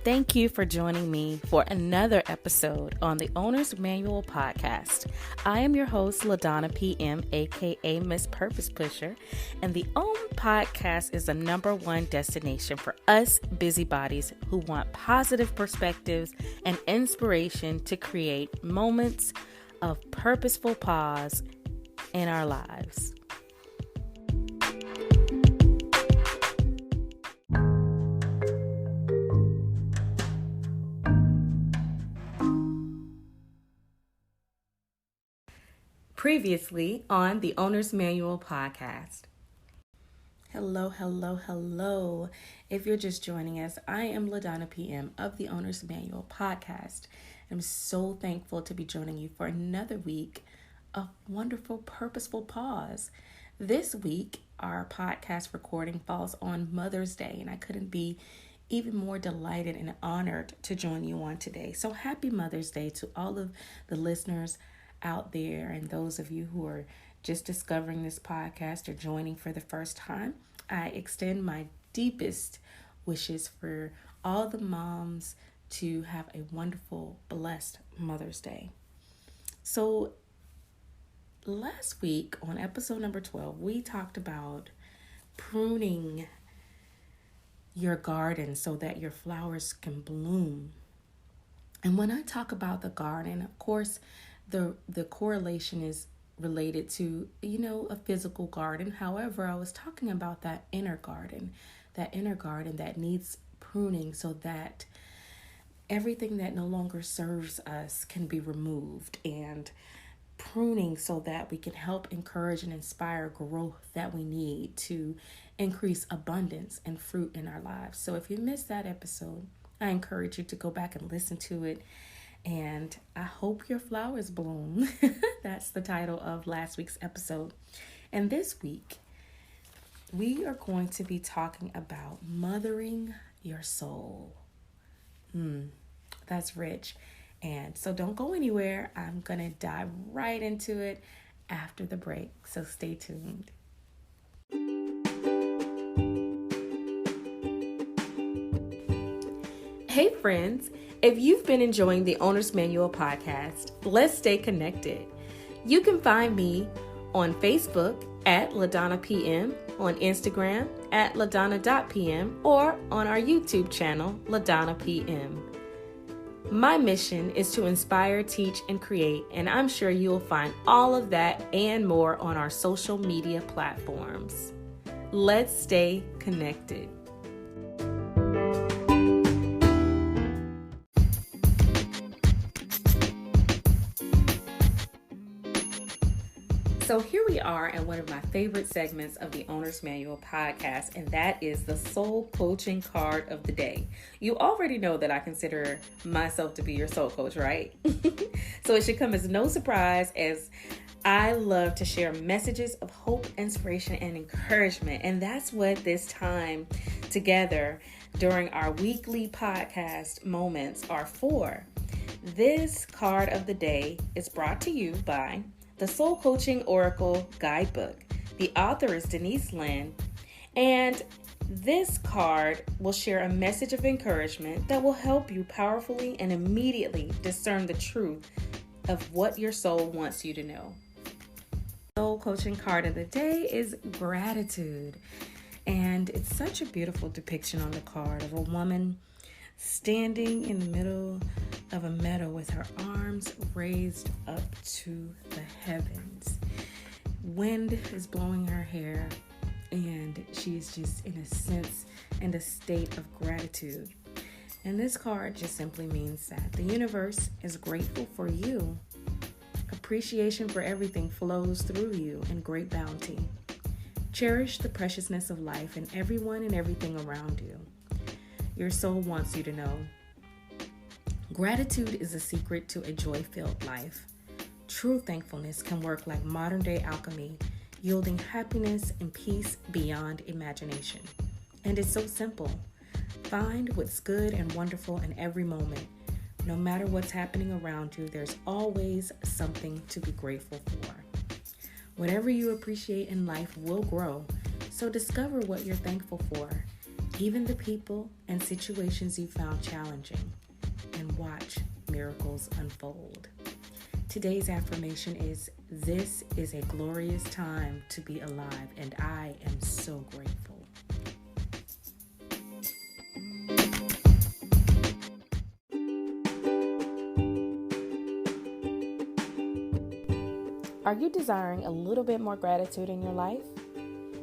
Thank you for joining me for another episode on the Owner's Manual podcast. I am your host, LaDonna PM, aka Miss Purpose Pusher, and the OWN podcast is the #1 destination for us busybodies who want positive perspectives and inspiration to create moments of purposeful pause in our lives. Previously on the Owner's Manual podcast. Hello. If you're just joining us, I am LaDonna PM of the Owner's Manual podcast. I'm so thankful to be joining you for another week of wonderful, purposeful pause. This week, our podcast recording falls on Mother's Day, and I couldn't be even more delighted and honored to join you on today. So happy Mother's Day to all of the listeners out there and those of you who are just discovering this podcast or joining for the first time. I extend my deepest wishes for all the moms to have a wonderful, blessed Mother's Day. So last week on episode number 12, we talked about pruning your garden so that your flowers can bloom. And when I talk about the garden, of course, the correlation is related to, a physical garden. However, I was talking about that inner garden that needs pruning so that everything that no longer serves us can be removed, and pruning so that we can help encourage and inspire growth that we need to increase abundance and fruit in our lives. So if you missed that episode, I encourage you to go back and listen to it. And I hope your flowers bloom. That's the title of last week's episode. And this week, we are going to be talking about mothering your soul. That's rich. And so don't go anywhere. I'm going to dive right into it after the break. So stay tuned. Hey friends, if you've been enjoying the Owner's Manual podcast, let's stay connected. You can find me on Facebook at LaDonna PM, on Instagram at LaDonna.PM, or on our YouTube channel, LaDonna PM. My mission is to inspire, teach, and create, and I'm sure you'll find all of that and more on our social media platforms. Let's stay connected. So here we are in one of my favorite segments of the Owner's Manual podcast, and that is the soul coaching card of the day. You already know that I consider myself to be your soul coach, right? So it should come as no surprise, as I love to share messages of hope, inspiration, and encouragement. And that's what this time together during our weekly podcast moments are for. This card of the day is brought to you by the Soul Coaching Oracle Guidebook. The author is Denise Linn, and this card will share a message of encouragement that will help you powerfully and immediately discern the truth of what your soul wants you to know. Soul Coaching card of the day is gratitude, and it's such a beautiful depiction on the card of a woman standing in the middle of a meadow with her arms raised up to the heavens. Wind is blowing her hair, and she's just in a sense and a state of gratitude. And this card just simply means that the universe is grateful for you. Appreciation for everything flows through you in great bounty. Cherish the preciousness of life and everyone and everything around you. Your soul wants you to know. Gratitude is a secret to a joy-filled life. True thankfulness can work like modern-day alchemy, yielding happiness and peace beyond imagination. And it's so simple. Find what's good and wonderful in every moment. No matter what's happening around you, there's always something to be grateful for. Whatever you appreciate in life will grow, so discover what you're thankful for even the people and situations you found challenging, and watch miracles unfold. Today's affirmation is, "This is a glorious time to be alive, and I am so grateful." Are you desiring a little bit more gratitude in your life?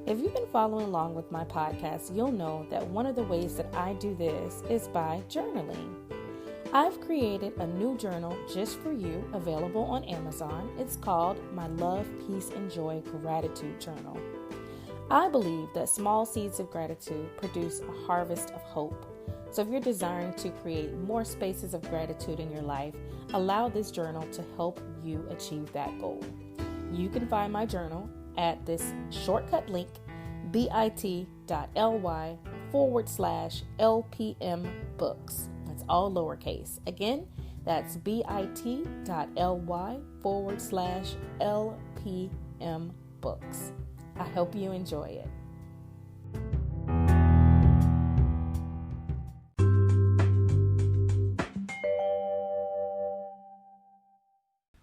If you've been following along with my podcast, you'll know that one of the ways that I do this is by journaling. I've created a new journal just for you, available on Amazon. It's called my Love, Peace, and Joy Gratitude Journal. I believe that small seeds of gratitude produce a harvest of hope. So if you're desiring to create more spaces of gratitude in your life, allow this journal to help you achieve that goal. You can find my journal at this shortcut link, bit.ly/LPM books. That's all lowercase. Again, that's bit.ly/LPM books. I hope you enjoy it.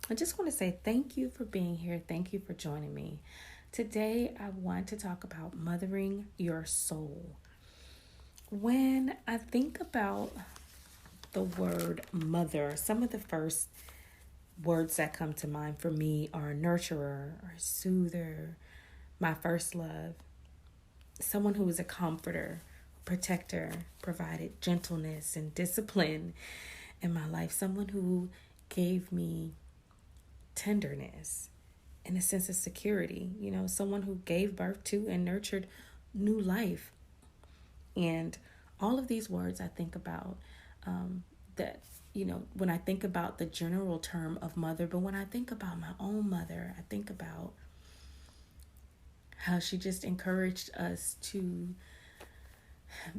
I just want to say thank you for being here. Thank you for joining me. Today, I want to talk about mothering your soul. When I think about the word mother, some of the first words that come to mind for me are nurturer or soother, my first love, someone who is a comforter, protector, provided gentleness and discipline in my life, someone who gave me tenderness and a sense of security, someone who gave birth to and nurtured new life. And all of these words I think about when I think about the general term of mother, but when I think about my own mother, I think about how she just encouraged us to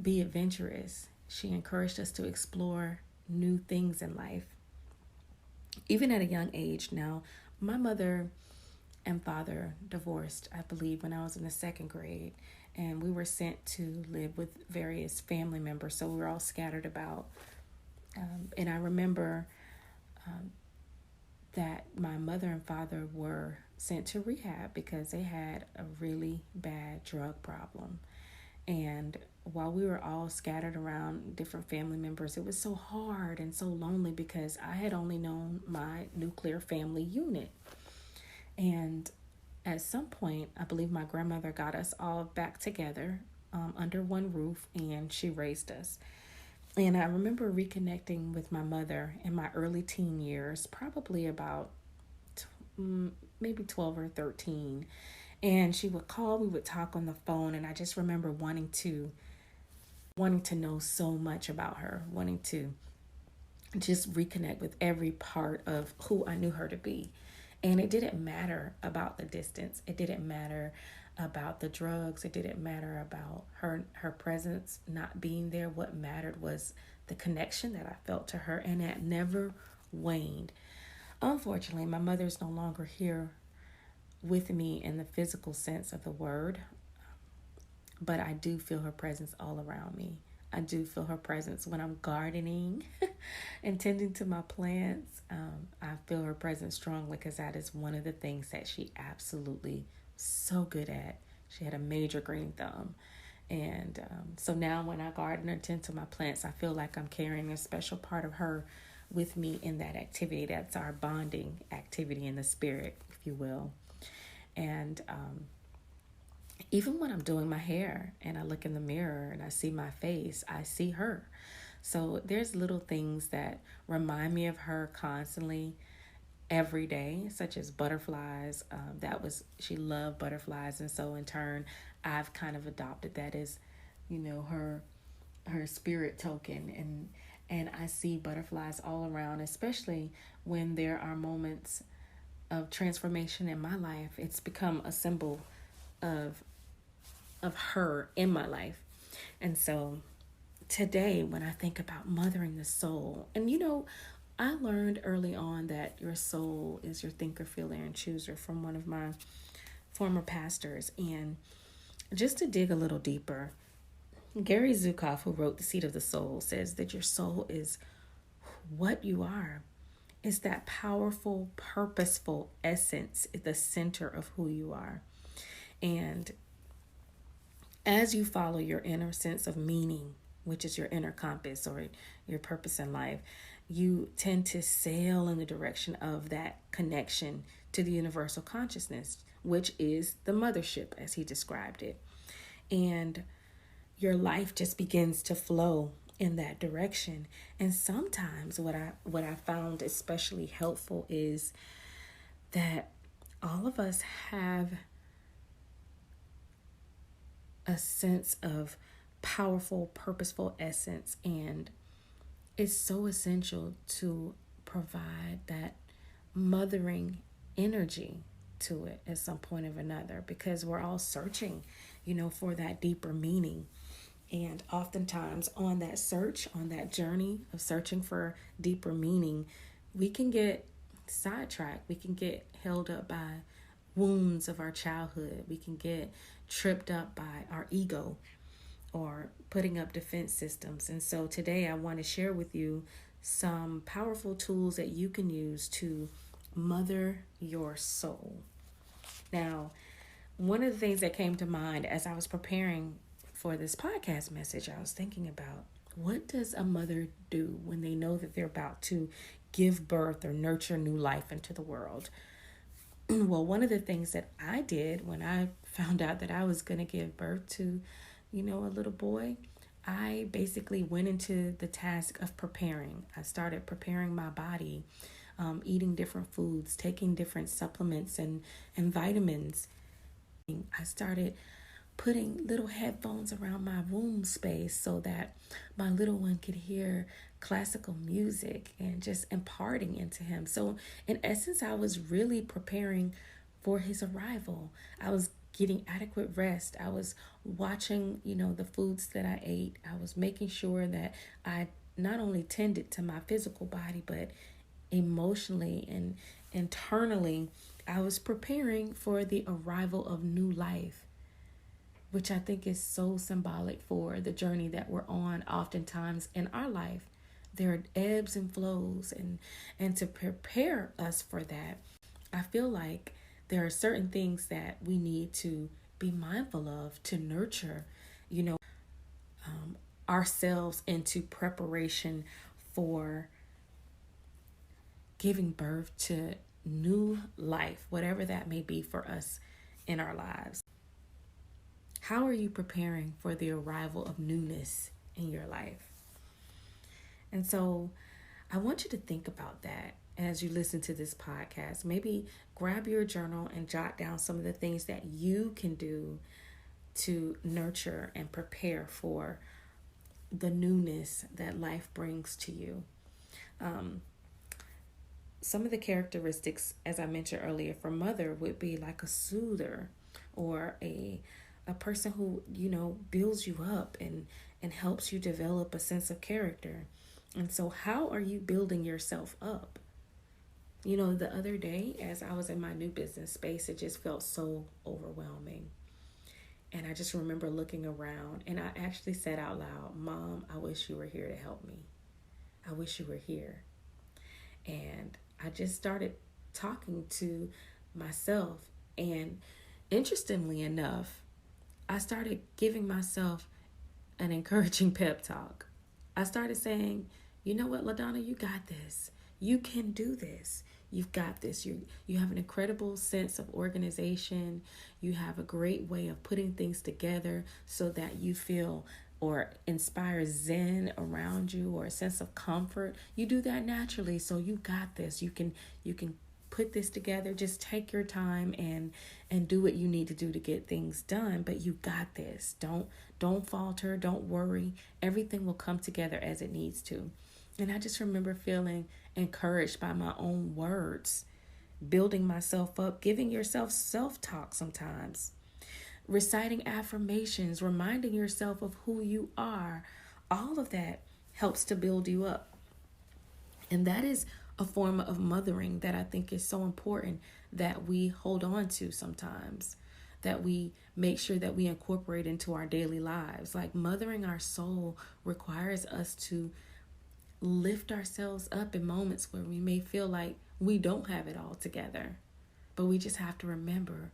be adventurous. She encouraged us to explore new things in life, even at a young age. Now, my mother and father divorced, I believe, when I was in the second grade, and we were sent to live with various family members, so we were all scattered about. And I remember that my mother and father were sent to rehab because they had a really bad drug problem. And while we were all scattered around different family members, it was so hard and so lonely because I had only known my nuclear family unit. And at some point, I believe my grandmother got us all back together under one roof, and she raised us. And I remember reconnecting with my mother in my early teen years, probably about maybe 12 or 13. And she would call, we would talk on the phone, and I just remember wanting to know so much about her, wanting to just reconnect with every part of who I knew her to be. And it didn't matter about the distance. It didn't matter about the drugs. It didn't matter about her presence not being there. What mattered was the connection that I felt to her, and that never waned. Unfortunately, my mother's no longer here with me in the physical sense of the word, but I do feel her presence all around me. I do feel her presence when I'm gardening and tending to my plants. I feel her presence strongly because that is one of the things that she absolutely so good at. She had a major green thumb. And so now when I garden or tend to my plants, I feel like I'm carrying a special part of her with me in that activity. That's our bonding activity in the spirit, if you will. And even when I'm doing my hair and I look in the mirror and I see my face, I see her. So there's little things that remind me of her constantly every day, such as butterflies. She loved butterflies. And so in turn, I've kind of adopted that as, her spirit token. And I see butterflies all around, especially when there are moments of transformation in my life. It's become a symbol of her in my life. And so today, when I think about mothering the soul, and I learned early on that your soul is your thinker, feeler, and chooser from one of my former pastors. And just to dig a little deeper, Gary Zukav, who wrote The Seat of the Soul, says that your soul is what you are. It's that powerful, purposeful essence at the center of who you are. And as you follow your inner sense of meaning, which is your inner compass or your purpose in life, you tend to sail in the direction of that connection to the universal consciousness, which is the mothership, as he described it. And your life just begins to flow in that direction. And sometimes what I found especially helpful is that all of us have a sense of powerful, purposeful essence, and it's so essential to provide that mothering energy to it at some point or another, because we're all searching, for that deeper meaning. And oftentimes on that search, on that journey of searching for deeper meaning, we can get sidetracked. We can get held up by wounds of our childhood. We can get tripped up by our ego or putting up defense systems. And so today I want to share with you some powerful tools that you can use to mother your soul. Now, one of the things that came to mind as I was preparing for this podcast message, I was thinking about, what does a mother do when they know that they're about to give birth or nurture new life into the world? Well, one of the things that I did when I found out that I was going to give birth to, a little boy, I basically went into the task of preparing. I started preparing my body, eating different foods, taking different supplements and vitamins. I started putting little headphones around my womb space so that my little one could hear classical music and just imparting into him. So in essence, I was really preparing for his arrival. I was getting adequate rest. I was watching, the foods that I ate. I was making sure that I not only tended to my physical body, but emotionally and internally, I was preparing for the arrival of new life, which I think is so symbolic for the journey that we're on oftentimes in our life. There are ebbs and flows, and to prepare us for that, I feel like there are certain things that we need to be mindful of to nurture, ourselves into preparation for giving birth to new life, whatever that may be for us in our lives. How are you preparing for the arrival of newness in your life? And so I want you to think about that as you listen to this podcast. Maybe grab your journal and jot down some of the things that you can do to nurture and prepare for the newness that life brings to you. Some of the characteristics, as I mentioned earlier, for mother would be like a soother or a person who, builds you up and helps you develop a sense of character. And so how are you building yourself up? The other day, as I was in my new business space, it just felt so overwhelming. And I just remember looking around, and I actually said out loud, "Mom, I wish you were here to help me. I wish you were here." And I just started talking to myself. And interestingly enough, I started giving myself an encouraging pep talk. I started saying, "You know what, LaDonna, you got this. You can do this. You've got this. You have an incredible sense of organization. You have a great way of putting things together so that you feel or inspire zen around you or a sense of comfort. You do that naturally, so you got this. You can put this together. Just take your time and do what you need to do to get things done, but you got this. Don't falter, don't worry. Everything will come together as it needs to." And I just remember feeling encouraged by my own words, building myself up, giving yourself self-talk sometimes, reciting affirmations, reminding yourself of who you are. All of that helps to build you up. And that is a form of mothering that I think is so important that we hold on to sometimes. that we make sure that we incorporate into our daily lives. Like mothering our soul requires us to lift ourselves up in moments where we may feel like we don't have it all together. But we just have to remember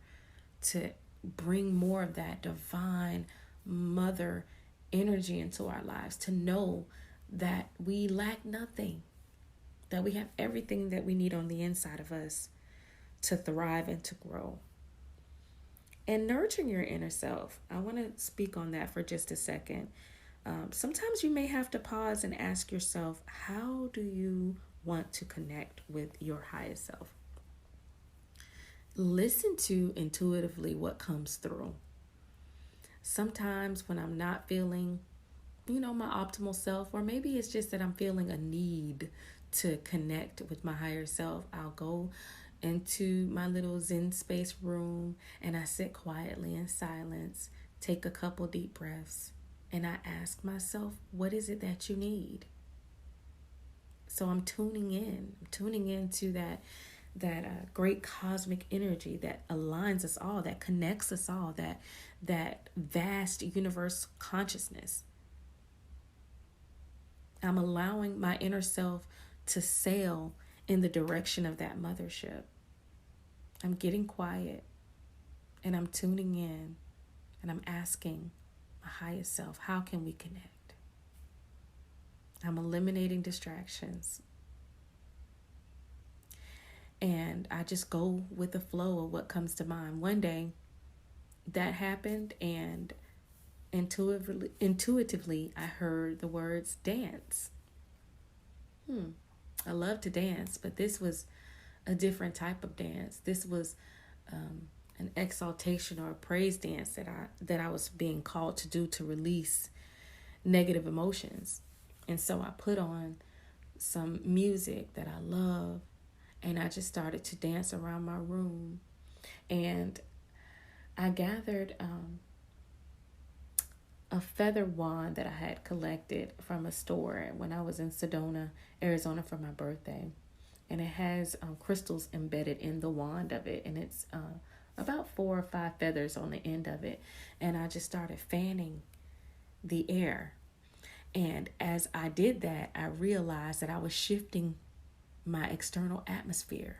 to bring more of that divine mother energy into our lives, to know that we lack nothing, that we have everything that we need on the inside of us to thrive and to grow. And nurturing your inner self, I want to speak on that for just a second. Sometimes you may have to pause and ask yourself, how do you want to connect with your highest self? Listen to intuitively what comes through. Sometimes when I'm not feeling, my optimal self, or maybe it's just that I'm feeling a need to connect with my higher self, I'll go into my little Zen space room and I sit quietly in silence, take a couple deep breaths, and I ask myself, what is it that you need? So I'm tuning into that great cosmic energy that aligns us all, that connects us all, that vast universe consciousness. I'm allowing my inner self to sail in the direction of that mothership. I'm getting quiet and I'm tuning in and I'm asking my highest self, how can we connect? I'm eliminating distractions. And I just go with the flow of what comes to mind. One day that happened, and intuitively I heard the words dance. I love to dance, but this was a different type of dance. This was an exaltation or a praise dance that I was being called to do to release negative emotions. And so I put on some music that I love, and I just started to dance around my room. And I gathered a feather wand that I had collected from a store when I was in Sedona, Arizona for my birthday. And it has crystals embedded in the wand of it. And it's about 4 or 5 feathers on the end of it. And I just started fanning the air. And as I did that, I realized that I was shifting my external atmosphere.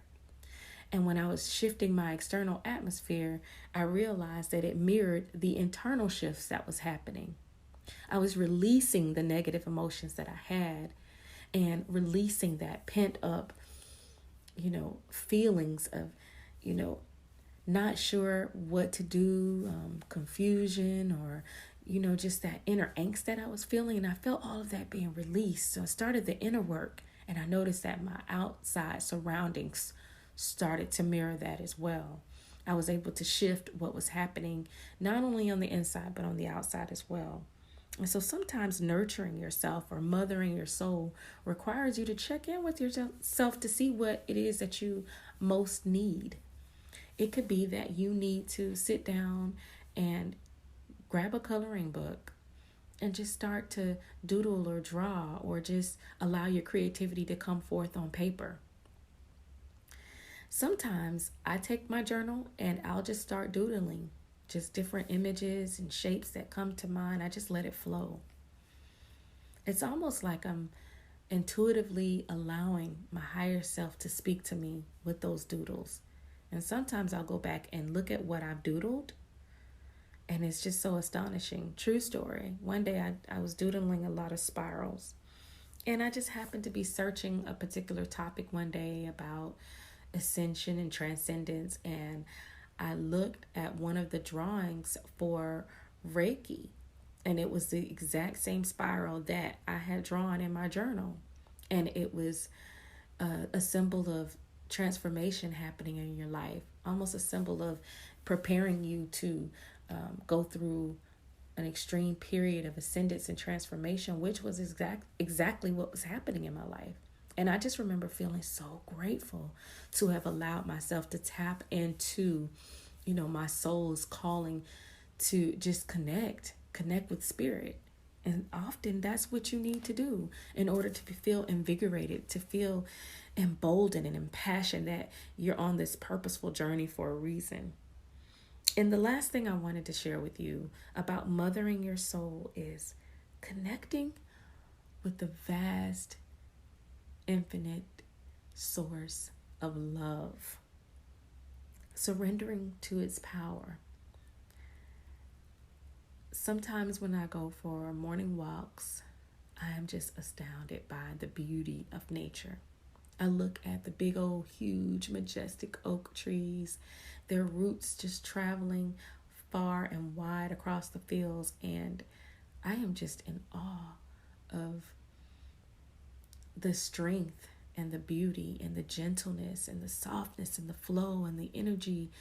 And when I was shifting my external atmosphere, I realized that it mirrored the internal shifts that was happening. I was releasing the negative emotions that I had and releasing that pent up, feelings of, not sure what to do, confusion, or, just that inner angst that I was feeling. And I felt all of that being released. So I started the inner work, and I noticed that my outside surroundings started to mirror that as well. I was able to shift what was happening, not only on the inside, but on the outside as well. And so sometimes nurturing yourself or mothering your soul requires you to check in with yourself to see what it is that you most need. It could be that you need to sit down and grab a coloring book and just start to doodle or draw, or just allow your creativity to come forth on paper. Sometimes I take my journal and I'll just start doodling, just different images and shapes that come to mind. I just let it flow. It's almost like I'm intuitively allowing my higher self to speak to me with those doodles. And sometimes I'll go back and look at what I've doodled, and it's just so astonishing. True story. One day I was doodling a lot of spirals, and I just happened to be searching a particular topic one day about ascension and transcendence, and I looked at one of the drawings for Reiki, and it was the exact same spiral that I had drawn in my journal. And it was a symbol of transformation happening in your life, almost a symbol of preparing you to go through an extreme period of ascendance and transformation, which was exactly what was happening in my life. And I just remember feeling so grateful to have allowed myself to tap into, my soul's calling to just connect with spirit. And often that's what you need to do in order to feel invigorated, to feel emboldened and impassioned that you're on this purposeful journey for a reason. And the last thing I wanted to share with you about mothering your soul is connecting with the vast, infinite source of love, surrendering to its power. Sometimes when I go for morning walks, I am just astounded by the beauty of nature. I look at the big old, huge, majestic oak trees, their roots just traveling far and wide across the fields, and I am just in awe of the strength and the beauty and the gentleness and the softness and the flow and the energy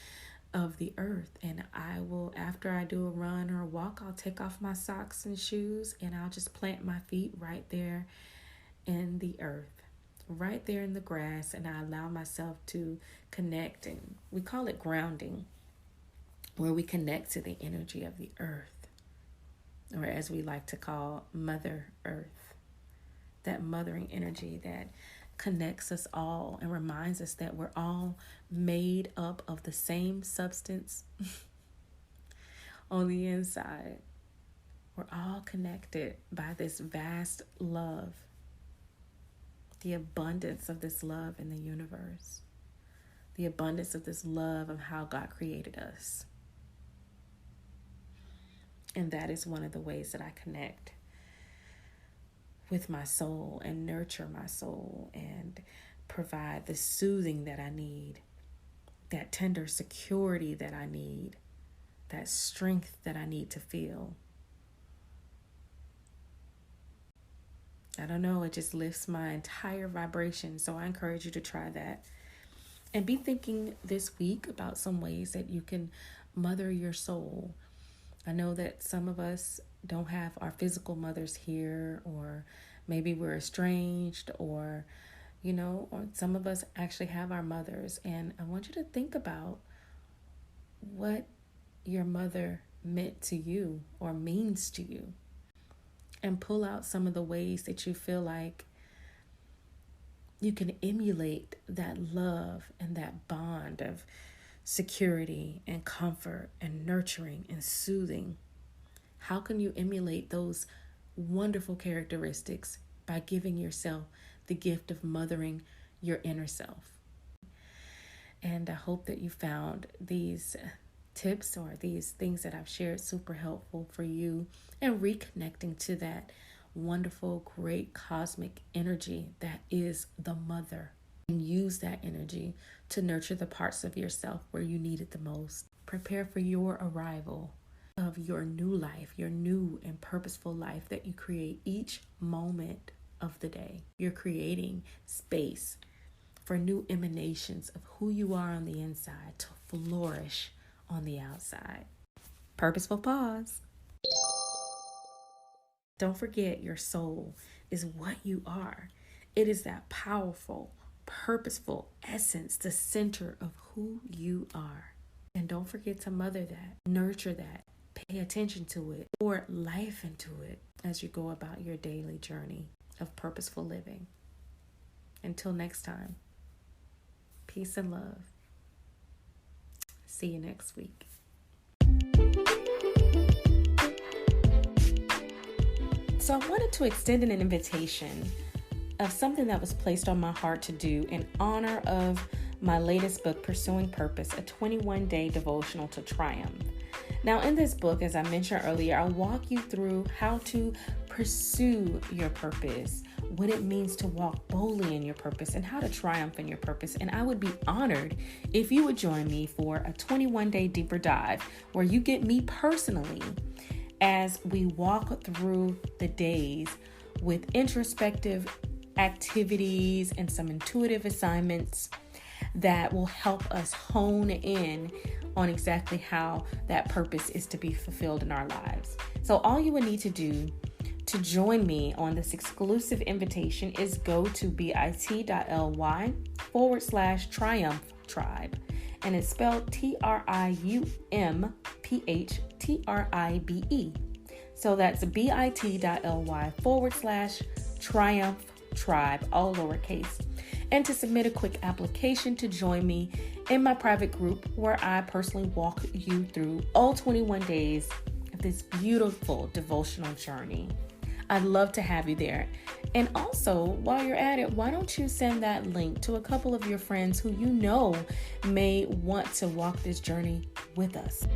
of the earth. And I will, after I do a run or a walk, I'll take off my socks and shoes and I'll just plant my feet right there in the earth, right there in the grass, and I allow myself to connect. And we call it grounding, where we connect to the energy of the earth, or as we like to call Mother Earth, that mothering energy that connects us all and reminds us that we're all made up of the same substance on the inside. We're all connected by this vast love, the abundance of this love in the universe, the abundance of this love of how God created us. And that is one of the ways that I connect with my soul and nurture my soul and provide the soothing that I need, that tender security that I need, that strength that I need to feel. I don't know, it just lifts my entire vibration. So I encourage you to try that. And be thinking this week about some ways that you can mother your soul. I know that some of us don't have our physical mothers here, or maybe we're estranged, or some of us actually have our mothers. And I want you to think about what your mother meant to you or means to you, and pull out some of the ways that you feel like you can emulate that love and that bond of security and comfort and nurturing and soothing. How can you emulate those wonderful characteristics by giving yourself the gift of mothering your inner self? And I hope that you found these tips or these things that I've shared super helpful for you, and reconnecting to that wonderful, great cosmic energy that is the mother. And use that energy to nurture the parts of yourself where you need it the most. Prepare for your arrival of your new life, your new and purposeful life that you create each moment of the day. You're creating space for new emanations of who you are on the inside to flourish on the outside. Purposeful pause. Don't forget, your soul is what you are. It is that powerful, purposeful essence, the center of who you are. And don't forget to mother that, nurture that, pay attention to it, pour life into it as you go about your daily journey of purposeful living. Until next time, peace and love. See you next week. So I wanted to extend an invitation of something that was placed on my heart to do in honor of my latest book, Pursuing Purpose, a 21-day devotional to triumph. Now, in this book, as I mentioned earlier, I'll walk you through how to pursue your purpose, what it means to walk boldly in your purpose, and how to triumph in your purpose. And I would be honored if you would join me for a 21-day deeper dive where you get me personally as we walk through the days with introspective activities and some intuitive assignments that will help us hone in on exactly how that purpose is to be fulfilled in our lives. So all you would need to do to join me on this exclusive invitation is go to bit.ly/triumph tribe. And it's spelled TRIUMPHTRIBE. So that's bit.ly/triumph tribe, all lowercase. and to submit a quick application to join me in my private group where I personally walk you through all 21 days of this beautiful devotional journey. I'd love to have you there. And also, while you're at it, why don't you send that link to a couple of your friends who you know may want to walk this journey with us?